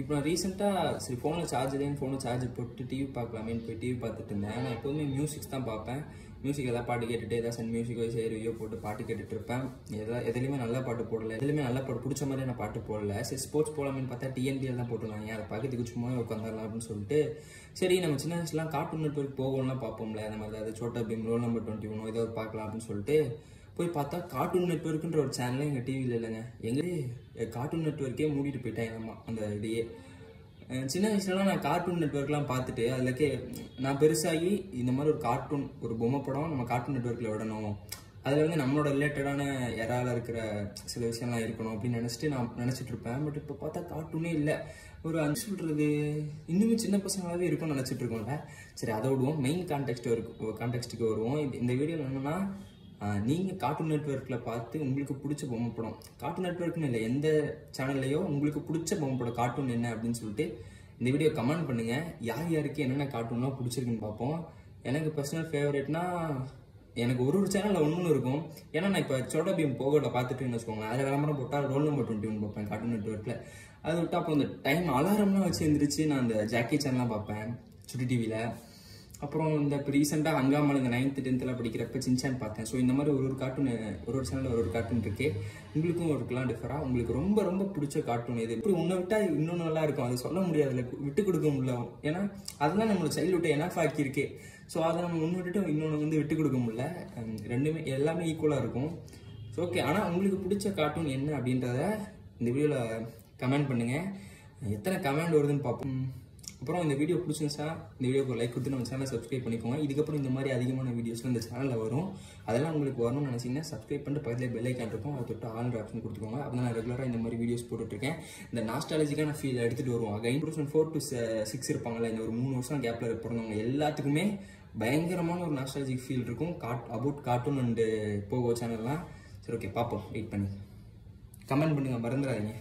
இப்போ நான் ரீசெண்டாக சரி ஃபோனில் சார்ஜ் இல்லைன்னு ஃபோனில் சார்ஜ் போட்டு டிவி பார்க்கலாமேன்னு போய் டிவி பார்த்துட்டு இருந்தேன். நான் எப்போதுமே மியூசிக்ஸ் தான் பார்ப்பேன். மியூசிக் எதாவது பாட்டு கேட்டுட்டு ஏதாவது சன் மியூசிக்கோ சேரியோ போட்டு பாட்டு கேட்டுட்டு இருப்பேன். எதுலையுமே நல்ல பாட்டு போடல, எதுலையுமே நல்ல பாட்டு பிடிச்ச மாதிரி நான் பாட்டு போடல. சரி ஸ்போர்ட்ஸ் போகலாமேன்னு பார்த்தா டிஎன்பிஎல் தான் போட்டுருந்தாங்க. அதை பார்க்கறதுக்கு சும்மா உட்காந்துடலாம் அப்படின்னு சொல்லிட்டு சரி நம்ம சின்ன வயசுலாம் கார்ட்டூன் நெட்வொர்க் போகணும்லாம் பார்ப்போம்ல, அந்த மாதிரி அதாவது சோட்டா பீம், ரோல் நம்பர் 21 ஏதாவது பார்க்கலாம் அப்படின்னு சொல்லிட்டு போய் பார்த்தா கார்ட்டூன் நெட்வொர்க்குன்ற ஒரு சேனலே எங்கள் டிவியில் இல்லைங்க. எங்களே கார்ட்டூன் நெட்வொர்க்கே மூடிட்டு போயிட்டேன் அம்மா அந்த இதையே. சின்ன வயசுலலாம் நான் கார்ட்டூன் நெட்வொர்க்லாம் பார்த்துட்டு அதுலக்கே நான் பெருசாகி இந்த மாதிரி ஒரு கார்ட்டூன் ஒரு பொம்மை படம் நம்ம கார்ட்டூன் நெட்வொர்க்கில் விடணும், அதில் வந்து நம்மளோட ரிலேட்டடான யாரால இருக்கிற சில விஷயம்லாம் இருக்கணும் அப்படின்னு நினச்சிட்டு நான் நினச்சிட்டு இருப்பேன். பட் இப்போ பார்த்தா கார்ட்டூனே இல்லை. ஒரு சொல்கிறது இன்னுமே சின்ன பசங்களாகவே இருக்கும்னு நினச்சிட்டு இருக்கோம்ல. சரி அதை விடுவோம், மெயின் கான்டெக்ஸ்ட்டுக்கு வருவோம். இந்த வீடியோவில் என்னென்னா நீங்கள் கார்ட்டூன் நெட்வொர்க்கில் பார்த்து உங்களுக்கு பிடிச்ச பொம்மை படம், கார்ட்டூன் நெட்வொர்க்னு இல்லை எந்த சேனல்லையோ உங்களுக்கு பிடிச்ச பொம்மை படம் கார்ட்டூன் என்ன அப்படின்னு சொல்லிட்டு இந்த வீடியோ கமெண்ட் பண்ணுங்கள். யார் யாருக்கு என்னென்ன கார்ட்டூன்லாம் பிடிச்சிருக்குன்னு பார்ப்போம். எனக்கு பர்சனல் ஃபேவரட்னா எனக்கு ஒரு சேனலில் ஒன்று இருக்கும். ஏன்னா நான் இப்போ சோட்டா பீம் போகோட பார்த்துட்டுன்னு வச்சுக்கோங்களேன், அதில் விளம்பரம் போட்டால் ரோல் நம்பர் 21 பார்ப்பேன் கார்ட்டூன் நெட்வொர்க்கில். அதை விட்டு அப்புறம் இந்த டைம் அலாரம்லாம் வச்சு எழுந்திரிச்சு நான் அந்த ஜாக்கி சேனல்லாம் பார்ப்பேன் சுட்டி டிவியில். அப்புறம் இந்த இப்போ ரீசெண்டாக ஹங்காமாவில் இந்த 9th 10th படிக்கிறப்ப சின்சான் பார்த்தேன். ஸோ இந்த மாதிரி ஒரு கார்ட்டூன் ஒரு சேனலில் ஒரு கார்ட்டூன் இருக்கு. உங்களுக்கும் இருக்கலாம் டிஃபராக. உங்களுக்கு ரொம்ப ரொம்ப பிடிச்ச கார்ட்டூன் இது. இப்படி ஒன்றை விட்டால் இன்னொன்று நல்லா இருக்கும், அது சொல்ல முடியாதுல, விட்டு கொடுக்க முடியல. ஏன்னா அதெல்லாம் நம்மளோட சைல்ட்ஹுட்டை எனாஃப் ஆக்கியிருக்கு. ஸோ அதை நம்ம ஒன்று விட்டுட்டு இன்னொன்று வந்து விட்டு கொடுக்க முடியல. ரெண்டுமே எல்லாமே ஈக்குவலாக இருக்கும். ஸோ ஓகே, ஆனால் உங்களுக்கு பிடிச்ச கார்ட்டூன் என்ன அப்படின்றத இந்த வீடியோவில் கமெண்ட் பண்ணுங்கள். எத்தனை கமெண்ட் வருதுன்னு பார்ப்போம். அப்புறம் இந்த வீடியோ பிடிச்சிருந்துச்சா இந்த வீடியோக்கு லைக் கொடுத்து நம்ம சேனலை சப்ஸ்கிரைப் பண்ணிக்கோங்க. இதுக்கப்புறம் இந்த மாதிரி அதிகமான வீடியோஸ்லாம் இந்த சேனலில் வரும். அதெல்லாம் உங்களுக்கு வரணும்னு நினச்சிங்கன்னா சப்ஸ்கிரைப் பண்ணிட்டு பக்கத்தில் பெல் ஐக்கான் இருக்கும், அதை தொட்டு ஆல் ஆப்ஷன் கொடுத்துக்கோங்க. அப்போ நான் ரெகுலராக இந்த மாதிரி வீடியோஸ் போட்டுட்ருக்கேன். இந்த நாஸ்டாலஜிக்கான ஃபீல் எடுத்துகிட்டு வருவோம். அகைன் 2004 to 6 இருப்பாங்களே, இந்த ஒரு 3 வருஷம் கேப்பில் பிறந்தவங்க எல்லாத்துக்குமே பயங்கரமான ஒரு நாஸ்டாலஜிக் ஃபீல் இருக்கும் அபவுட் கார்ட்டூன் அண்டு போகோ சேனல்லாம். சரி ஓகே, பார்ப்போம். வெயிட் பண்ணி கமெண்ட் பண்ணுங்கள், மறந்துடாதீங்க.